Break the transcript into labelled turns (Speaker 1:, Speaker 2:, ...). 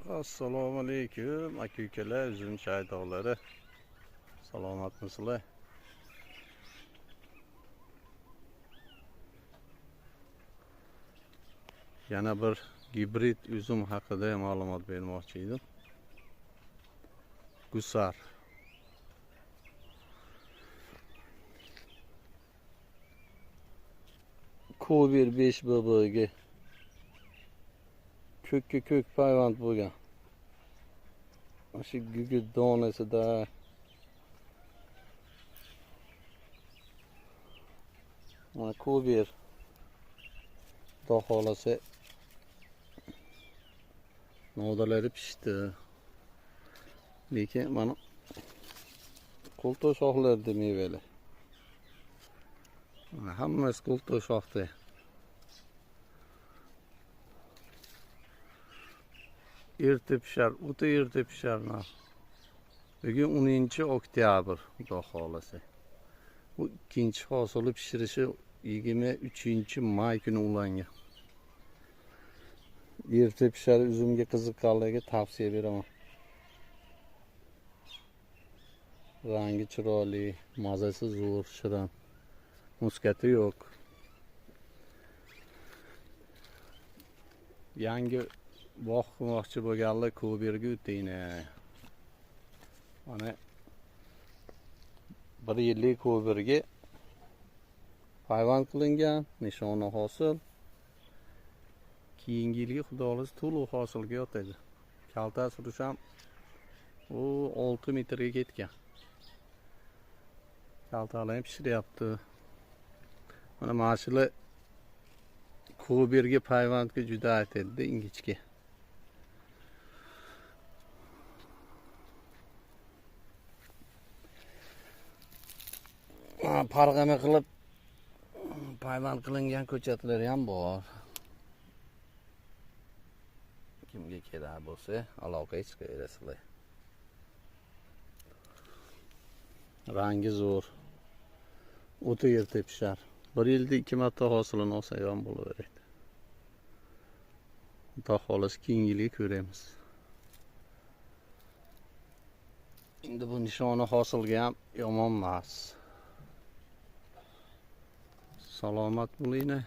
Speaker 1: Assalomu alaykum aka-ukalar, uzum shaydolari. Salomatmisizlar? Yana bir gibrid uzum haqida ma'lumot bermoqchi edim. Gusar. Ko'bir 5 BBga ko'k payvand bo'lgan. Shu gugurt donasida mana ko'bir xohlasa novdalari pishdi. Lekin mana qo'ltosh shoxlarida mevalar. Hammasi qo'ltosh shoxda. Erta pishar, o'ta erta pishar. Bugun 10-oktyabr, xudo xolasa. Bu ikkinchi hosili pishirishi 23-may kuni ulangan. Erta pishar uzumga qiziqqanlarga tavsiya beraman. Rangi chiroyli, mazasi zo'r, shirin. Muskati yo'q. Yangi bog' qilmoqchi bo'lganlar Ko'birga o'tinglar. Mana 1 yillik Ko'birga payvand qilingan, nishoni hosil. Keyingi yilga xudo xohlasa to'liq hosilga yotadi. Kaltas urish ham 6 metrga ketgan. Kaltalar ham pishiryapti. Mana mashinlar Ko'birga payvandga juda aytadi, ingichka. Parg'ama qilib payvand qilingan ko'chatlar ham bor. Kimga kerak bo'lsa, aloqaga chiqaverasizlar. Rangi zo'r. O'ta erta pishar. 1 yilda 2 marta hosilini olsa ham bo'laveradi. Xudo xolasa keyingi yilga ko'ramiz. Endi bu nishoni hosilga ham yomon emas. Salomat bo'linglar.